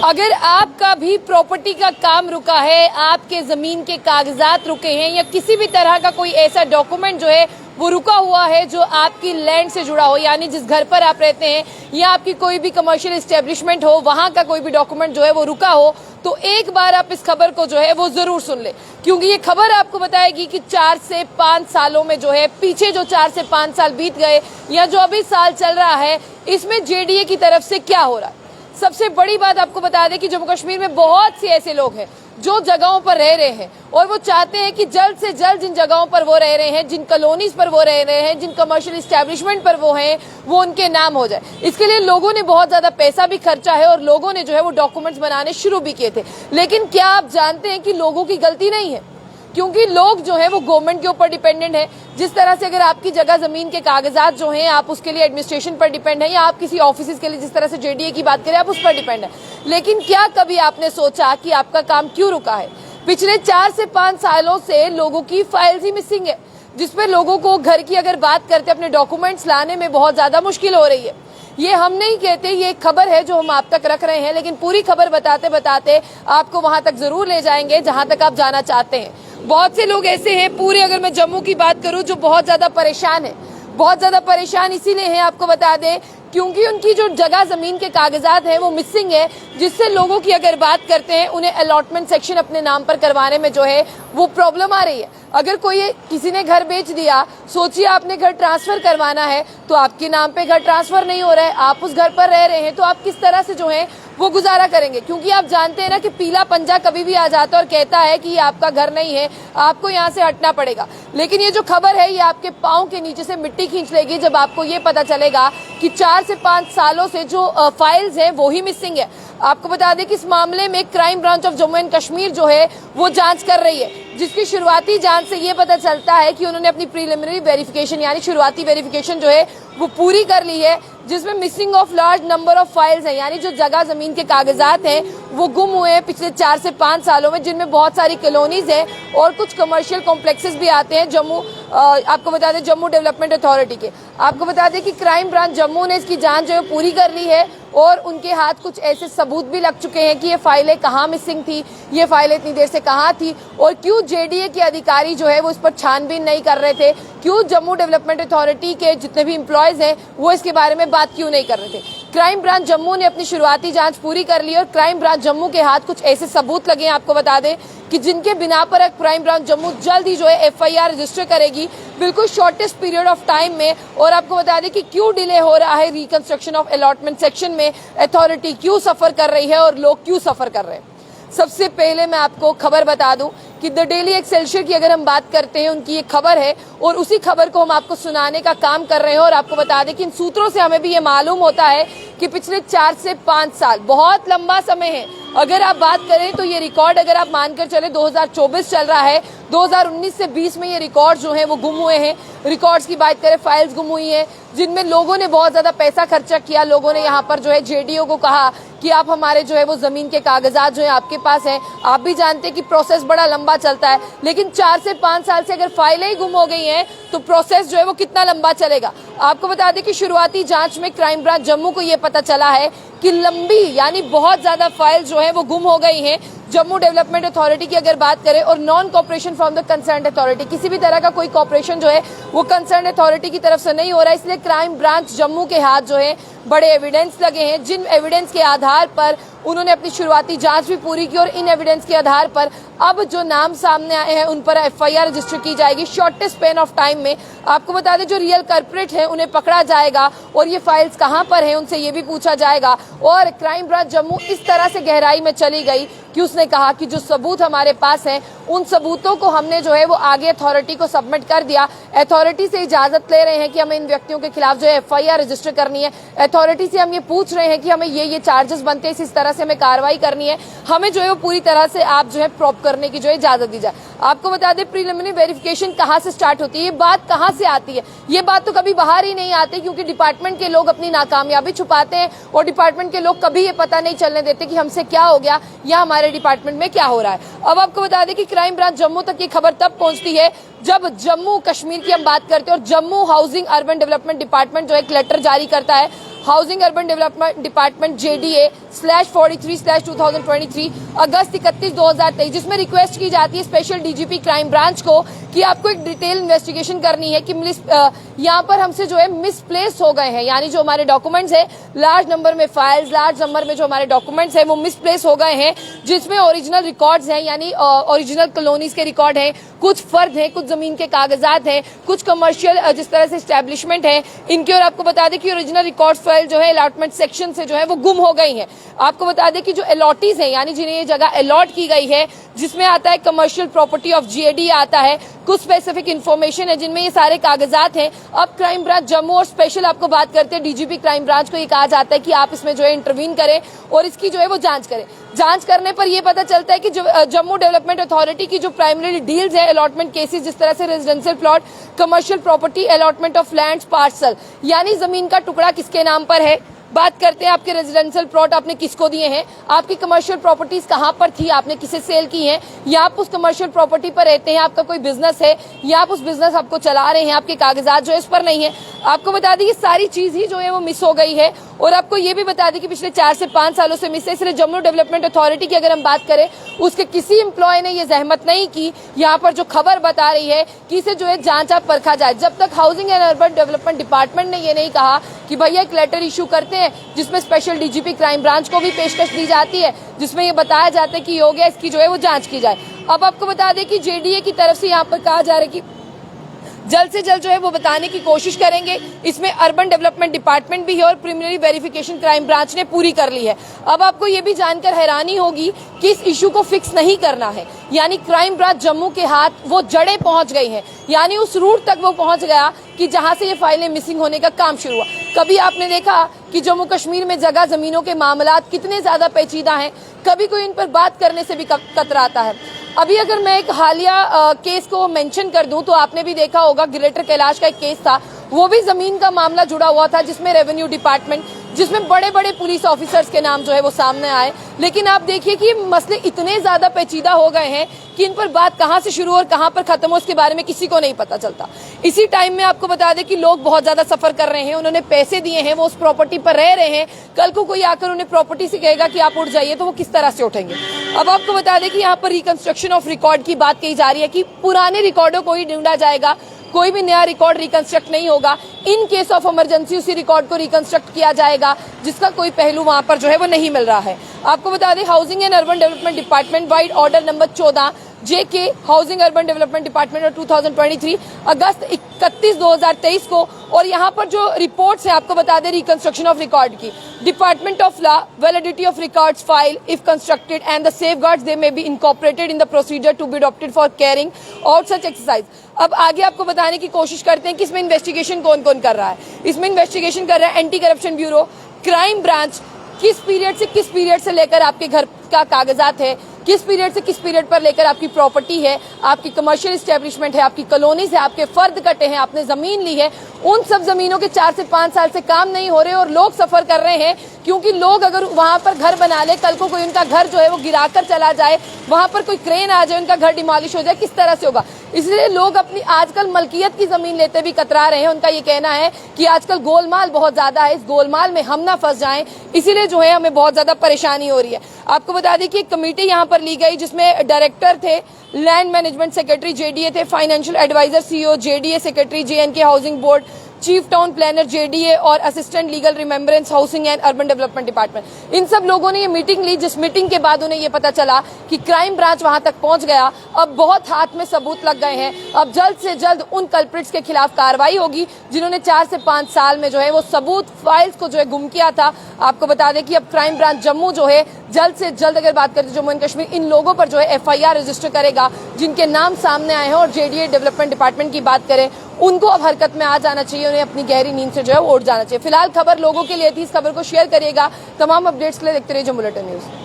अगर आपका भी प्रॉपर्टी का काम रुका है, आपके जमीन के कागजात रुके हैं या किसी भी तरह का कोई ऐसा डॉक्यूमेंट जो है वो रुका हुआ है जो आपकी लैंड से जुड़ा हो, यानी जिस घर पर आप रहते हैं या आपकी कोई भी कमर्शियल एस्टेब्लिशमेंट हो, वहां का कोई भी डॉक्यूमेंट जो है वो रुका हो, तो एक बार आप इस खबर को जो है वो जरूर सुन ले, क्योंकि ये खबर आपको बताएगी कि 4 से 5 सालों में जो है, पीछे जो 4 से 5 साल बीत गए या जो अभी साल चल रहा है, इसमें जेडीए की तरफ से क्या हो रहा है। सबसे बड़ी बात आपको बता दें कि जम्मू कश्मीर में बहुत से ऐसे लोग हैं जो जगहों पर रह रहे हैं और वो चाहते हैं कि जल्द से जल्द जिन जगहों पर वो रह रहे हैं, जिन कॉलोनीज पर वो रह रहे हैं, जिन कमर्शियल एस्टेब्लिशमेंट पर वो हैं, वो उनके नाम हो जाए। इसके लिए लोगों ने बहुत ज्यादा पैसा भी खर्चा है और लोगों ने जो है वो डॉक्यूमेंट्स बनाने शुरू भी किए थे। लेकिन क्या आप जानते हैं कि लोगों की गलती नहीं है, क्योंकि लोग जो है वो गवर्नमेंट के ऊपर डिपेंडेंट है। जिस तरह से अगर आपकी जगह जमीन के कागजात जो हैं आप उसके लिए एडमिनिस्ट्रेशन पर डिपेंड है, या आप किसी ऑफिस के लिए जिस तरह से जेडीए की बात करें आप उस पर डिपेंड है। लेकिन क्या कभी आपने सोचा कि आपका काम क्यों रुका है? पिछले 4 से 5 सालों से लोगों की फाइल्स ही मिसिंग है, जिसपे लोगों को घर की अगर बात करते अपने डॉक्यूमेंट्स लाने में बहुत ज्यादा मुश्किल हो रही है। ये हम नहीं कहते, ये एक खबर है जो हम आप तक रख रहे हैं, लेकिन पूरी खबर बताते बताते आपको वहां तक जरूर ले जाएंगे जहां तक आप जाना चाहते हैं। बहुत से लोग ऐसे हैं, पूरे अगर मैं जम्मू की बात करूं, जो बहुत ज्यादा परेशान है। बहुत ज्यादा परेशान इसीलिए हैं, आपको बता दें, क्योंकि उनकी जो जगह जमीन के कागजात हैं वो मिसिंग है, जिससे लोगों की अगर बात करते हैं उन्हें अलॉटमेंट सेक्शन अपने नाम पर करवाने में जो है वो प्रॉब्लम आ रही है। अगर कोई किसी ने घर बेच दिया, सोचिए आपने घर ट्रांसफर करवाना है तो आपके नाम पे घर ट्रांसफर नहीं हो रहा है, आप उस घर पर रह रहे हैं, तो आप किस तरह से जो है वो गुजारा करेंगे? क्योंकि आप जानते हैं ना कि पीला पंजा कभी भी आ जाता है और कहता है कि ये आपका घर नहीं है, आपको यहाँ से हटना पड़ेगा। लेकिन ये जो खबर है ये आपके पाँव के नीचे से मिट्टी खींच लेगी जब आपको ये पता चलेगा कि 4 से 5 सालों से जो फाइल्स हैं वो ही मिसिंग है। आपको बता दें कि इस मामले में crime branch of Jammu and Kashmir जो है वो जांच कर रही है, जिसकी शुरुआती जांच से ये पता चलता है कि उन्होंने अपनी प्रीलिमिनरी वेरिफिकेशन यानी शुरुआती वेरिफिकेशन जो है वो पूरी कर ली है, जिसमें missing of large number of files हैं, यानी जो जगह जमीन के कागजात हैं वो गुम हुए हैं पिछले 4 से 5 सालों में, जिनमें बहुत सारी कॉलोनीज हैं और कुछ कमर्शियल कॉम्प्लेक्सेस भी आते हैं जम्मू, आपको बता दें जम्मू डेवलपमेंट अथॉरिटी के। आपको बता दें कि क्राइम ब्रांच जम्मू ने इसकी जांच जो है पूरी कर ली है और उनके हाथ कुछ ऐसे सबूत भी लग चुके हैं कि ये फाइलें कहाँ मिसिंग थी, ये फाइलें इतनी देर से कहाँ थी और क्यों जेडीए के अधिकारी जो है वो इस पर छानबीन नहीं कर रहे थे, क्यों जम्मू डेवलपमेंट अथॉरिटी के जितने भी एम्प्लॉयज हैं वो इसके बारे में बात क्यों नहीं कर रहे थे। क्राइम ब्रांच जम्मू ने अपनी शुरुआती जांच पूरी कर ली और क्राइम ब्रांच जम्मू के हाथ कुछ ऐसे सबूत लगे हैं, आपको बता दें कि जिनके बिना पर क्राइम ब्रांच जम्मू जल्द ही जो है एफआईआर रजिस्टर करेगी, बिल्कुल शॉर्टेस्ट पीरियड ऑफ टाइम में। और आपको बता दें कि क्यों डिले हो रहा है रिकंस्ट्रक्शन ऑफ अलॉटमेंट सेक्शन में, अथॉरिटी क्यों सफर कर रही है और लोग क्यों सफर कर रहे हैं। सबसे पहले मैं आपको खबर बता दूं कि द डेली एक्सेलशियर की अगर हम बात करते हैं, उनकी ये खबर है और उसी खबर को हम आपको सुनाने का काम कर रहे हैं। और आपको बता दें कि इन सूत्रों से हमें भी ये मालूम होता है कि पिछले 4 से 5 साल बहुत लंबा समय है। अगर आप बात करें तो ये रिकॉर्ड अगर आप मानकर चले 2024 चल रहा है, 2019 से 20 में ये रिकॉर्ड जो है वो गुम हुए हैं। रिकॉर्ड्स की बात करें, फाइल्स गुम हुई हैं, जिनमें लोगों ने बहुत ज्यादा पैसा खर्चा किया। लोगों ने यहाँ पर जो है जेडीओ को कहा कि आप हमारे जो है वो जमीन के कागजात जो है आपके पास हैं। आप भी जानते हैं कि प्रोसेस बड़ा लंबा चलता है, लेकिन 4 से 5 साल से अगर फाइलें ही गुम हो गई हैं तो प्रोसेस जो है वो कितना लंबा चलेगा। आपको बता दें कि शुरुआती जांच में क्राइम ब्रांच जम्मू को ये पता चला है कि लंबी यानी बहुत ज्यादा फाइल जो है वो गुम हो गई हैं जम्मू डेवलपमेंट अथॉरिटी की अगर बात करें, और non cooperation from the concerned authority, किसी भी तरह का कोई कॉपरेशन जो है वो कंसर्न्ड अथॉरिटी की तरफ से नहीं हो रहा है। इसलिए क्राइम ब्रांच जम्मू के हाथ जो है बड़े एविडेंस लगे हैं, जिन एविडेंस के आधार पर उन्होंने अपनी शुरुआती जांच भी पूरी की और इन एविडेंस के आधार पर अब जो नाम सामने आए हैं उन पर एफआईआर रजिस्टर की जाएगी शॉर्टेस्ट स्पेन ऑफ टाइम में। आपको बता दें जो रियल कल्प्रिट है उन्हें पकड़ा जाएगा और ये फाइल्स कहां पर हैं उनसे ये भी पूछा जाएगा। और क्राइम ब्रांच जम्मू इस तरह से गहराई में चली गई कि उसने कहा कि जो सबूत हमारे पास हैं उन सबूतों को हमने जो है वो आगे अथॉरिटी को सबमिट कर दिया। अथॉरिटी से इजाजत ले रहे हैं कि हमें इन व्यक्तियों के खिलाफ जो है एफआईआर रजिस्टर करनी है। अथॉरिटी से हम ये पूछ रहे हैं कि हमें ये चार्जेस बनते हैं, इस तरह से हमें कार्रवाई करनी है, हमें जो है वो पूरी तरह से आप जो है प्रॉप करने की जो है इजाजत दी जाए। आपको बता दें प्रीलिमिनरी वेरिफिकेशन कहां से स्टार्ट होती है, ये बात कहां से आती है? ये बात तो कभी बाहर ही नहीं आती, क्योंकि डिपार्टमेंट के लोग अपनी नाकामयाबी छुपाते हैं और डिपार्टमेंट के लोग कभी ये पता नहीं चलने देते कि हमसे क्या हो गया या हमारे डिपार्टमेंट में क्या हो रहा है। अब आपको बता दें कि क्राइम ब्रांच जम्मू तक ये खबर तब पहुंचती है जब जम्मू कश्मीर की हम बात करते हैं और Jammu housing urban development department जो एक लेटर जारी करता है। Housing urban development department JDA 2023 अगस्त 31 2023, जिसमें रिक्वेस्ट की जाती है स्पेशल डीजीपी क्राइम ब्रांच को कि आपको एक डिटेल इन्वेस्टिगेशन करनी है कि यहाँ पर हमसे जो है मिसप्लेस हो गए हैं, यानी जो हमारे डॉक्यूमेंट्स है, लार्ज नंबर में फाइल्स, लार्ज नंबर में जो हमारे डॉक्यूमेंट्स है वो मिसप्लेस हो गए हैं, जिसमें ओरिजिनल रिकॉर्ड्स हैं, यानी ओरिजिनल कॉलोनीज के रिकॉर्ड हैं, कुछ फर्द हैं, कुछ जमीन के कागजात हैं, कुछ कमर्शियल जिस तरह से एस्टेब्लिशमेंट है इनके। और आपको बता दें कि ओरिजिनल रिकॉर्ड फाइल जो है अलॉटमेंट सेक्शन से जो है वो गुम हो गई है। आपको बता दें कि जो अलॉटीज हैं, यानी जिन्हें ये जगह अलॉट की गई है, जिसमें आता है कमर्शियल प्रॉपर्टी ऑफ जीएडी आता है, कुछ स्पेसिफिक इन्फॉर्मेशन है जिनमें ये सारे कागजात हैं। अब क्राइम ब्रांच जम्मू और स्पेशल आपको बात करते हैं डीजीपी क्राइम ब्रांच को ये कहा जाता है कि आप इसमें जो है इंटरवीन करें और इसकी जो है वो जांच करें। जांच करने पर यह पता चलता है कि जो जम्मू डेवलपमेंट अथॉरिटी की जो प्राइमरी डील्स है अलॉटमेंट केसेस, जिस तरह से residential plot, commercial property, allotment of lands, parcel, यानी जमीन का टुकड़ा किसके नाम पर है। बात करते हैं आपके रेजिडेंशियल प्लॉट आपने किसको दिए हैं, आपकी कमर्शियल प्रॉपर्टीज कहां पर थी, आपने किसे सेल की हैं, या आप उस कमर्शियल प्रॉपर्टी पर रहते हैं, आपका कोई बिजनेस है, या आप उस बिजनेस आपको चला रहे हैं, आपके कागजात जो है इस पर नहीं है। आपको बता दें कि सारी चीज ही जो है वो मिस हो गई है। और आपको ये भी बता दें कि पिछले 4 से 5 सालों से मिस है। इसलिए जम्मू डेवलपमेंट अथॉरिटी की अगर हम बात करें, उसके किसी एम्प्लॉय ने ये जहमत नहीं की, यहाँ पर जो खबर बता रही है कि इसे जो है जांचा परखा जाए। जब तक housing and urban development department ने ये नहीं कहा कि भैया एक लेटर इशू करते हैं जिसमें स्पेशल डीजीपी क्राइम ब्रांच को भी पेशकश दी जाती है, जिसमें ये बताया जाता है कि योग्य इसकी जो है वो जांच की जाए। अब आपको बता दें कि जेडीए की तरफ से यहाँ पर कहा जा रहा है कि जल्द से जल्द जो है वो बताने की कोशिश करेंगे। इसमें अर्बन डेवलपमेंट डिपार्टमेंट भी है और प्रिलिमिनरी वेरिफिकेशन क्राइम ब्रांच ने पूरी कर ली है। अब आपको ये भी जानकर हैरानी होगी कि इस इशू को फिक्स नहीं करना है, यानी क्राइम ब्रांच जम्मू के हाथ वो जड़ें पहुंच गई हैं, यानी उस रूट तक वो पहुंच गया कि जहां से ये फाइलें मिसिंग होने का काम शुरू हुआ। कभी आपने देखा कि जम्मू कश्मीर में जगह जमीनों के मामलात कितने ज्यादा पेचीदा हैं, कभी कोई इन पर बात करने से भी कतराता है। अभी अगर मैं एक हालिया केस को मेंशन कर दूं तो आपने भी देखा होगा, ग्रेटर कैलाश का एक केस था, वो भी जमीन का मामला जुड़ा हुआ था, जिसमें रेवेन्यू डिपार्टमेंट, जिसमें बड़े बड़े पुलिस ऑफिसर्स के नाम जो है वो सामने आए। लेकिन आप देखिए कि मसले इतने ज्यादा पेचीदा हो गए हैं कि इन पर बात कहां से शुरू और कहां पर खत्म हो इसके बारे में किसी को नहीं पता चलता। इसी टाइम में आपको बता दें कि लोग बहुत ज्यादा सफर कर रहे हैं, उन्होंने पैसे दिए हैं, वो उस प्रॉपर्टी पर रह रहे हैं, कल को कोई आकर उन्हें प्रॉपर्टी से कहेगा कि आप उठ जाइए तो वो किस तरह से उठेंगे। अब आपको बता दें कि यहाँ पर रिकंस्ट्रक्शन ऑफ रिकॉर्ड की बात कही जा रही है कि पुराने रिकॉर्डों को ही ढूंढा जाएगा, कोई भी नया रिकॉर्ड रिकंस्ट्रक्ट नहीं होगा। इन केस ऑफ इमरजेंसी उसी रिकॉर्ड को रिकंस्ट्रक्ट किया जाएगा जिसका कोई पहलू वहां पर जो है वो नहीं मिल रहा है। आपको बता दें housing and urban development department wide order number 14 JK housing urban development department 2023 अगस्त 31 2023 को। और यहाँ पर जो रिपोर्ट्स है आपको बता दें रिकंस्ट्रक्शन ऑफ रिकॉर्ड की, department of law, validity of records file if constructed and the safeguards they may be incorporated in the procedure to be adopted for carrying out such exercise. अब आगे आपको बताने की कोशिश करते हैं कि इसमें इन्वेस्टिगेशन कौन कौन कर रहा है। इसमें इन्वेस्टिगेशन कर रहा है anti corruption bureau, crime branch, किस पीरियड से लेकर आपके घर का कागजात है, किस पीरियड से किस पीरियड पर लेकर आपकी प्रॉपर्टी है, आपकी कमर्शियल एस्टेब्लिशमेंट है, आपकी कॉलोनीज है, आपके फर्द कटे हैं, आपने जमीन ली है, उन सब जमीनों के 4 से 5 साल से काम नहीं हो रहे और लोग सफर कर रहे हैं। क्योंकि लोग अगर वहां पर घर बना ले, कल को कोई उनका घर जो है वो गिराकर चला जाए, वहां पर कोई क्रेन आ जाए, उनका घर डिमोलिश हो जाए, किस तरह से होगा। इसलिए लोग अपनी आजकल मलकियत की जमीन लेते भी कतरा रहे हैं। उनका ये कहना है कि आजकल गोलमाल बहुत ज्यादा है, इस गोलमाल में हम ना फंस जाएं, इसीलिए जो है हमें बहुत ज्यादा परेशानी हो रही है। आपको बता दें कि एक कमेटी यहाँ पर ली गई जिसमें डायरेक्टर थे, लैंड मैनेजमेंट सेक्रेटरी जेडीए थे, financial advisor CEO JDA secretary JNK housing board, chief town planner JDA और assistant legal remembrance housing and urban development department. इन सब लोगों ने ये मीटिंग ली, जिस मीटिंग के बाद उन्हें ये पता चला कि क्राइम ब्रांच वहां तक पहुंच गया, अब बहुत हाथ में सबूत लग गए हैं। अब जल्द से जल्द उन कल्प्रिट्स के खिलाफ कार्रवाई होगी जिन्होंने 4 से 5 साल में जो है वो सबूत फाइल्स को जो है गुम किया था। आपको बता दें कि अब क्राइम ब्रांच जम्मू जो है जल्द से जल्द, अगर बात करें जम्मू एंड कश्मीर, इन लोगों पर जो है एफआईआर रजिस्टर करेगा जिनके नाम सामने आए हैं। और जेडीए डेवलपमेंट डिपार्टमेंट की बात करें, उनको अब हरकत में आ जाना चाहिए, उन्हें अपनी गहरी नींद से जो है उठ जाना चाहिए। फिलहाल खबर लोगों के लिए थी, इस खबर को शेयर करिएगा। तमाम अपडेट्स के लिए देखते रहिए जम्मू बुलेटिन न्यूज।